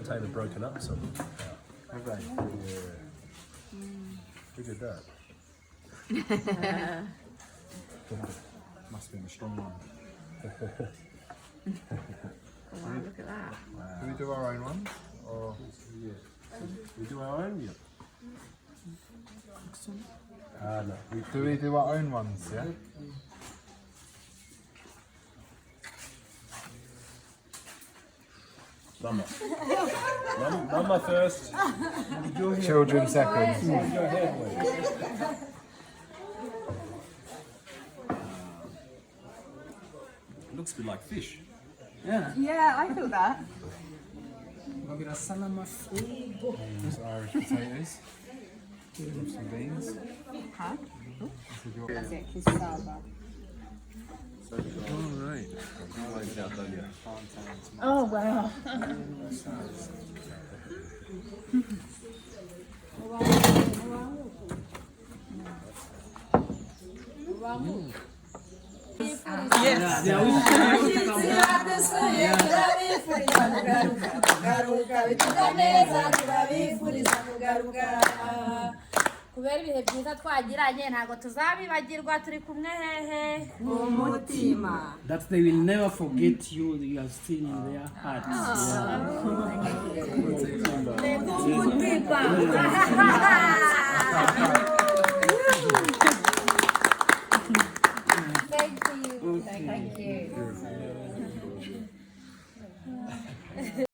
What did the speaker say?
plantain have broken up some. Have they? Yeah. Who did that? Must have been a strong one. Wow, look at that. Do we do our own ones? Or We do our own, yeah. No. do we do our own ones? Yeah. Mama. Mama first. Children second. Go ahead, please. It looks a bit like fish. Yeah, I feel that. These Irish potatoes. Some beans. Huh? That's it, cassava. Alright. Oh, wow. kubera ibihe byiza twagiranye ntabwo tuzabibagirwa turi kumwe hehe Umutima. That they will never forget you. You have seen in their hearts. umutima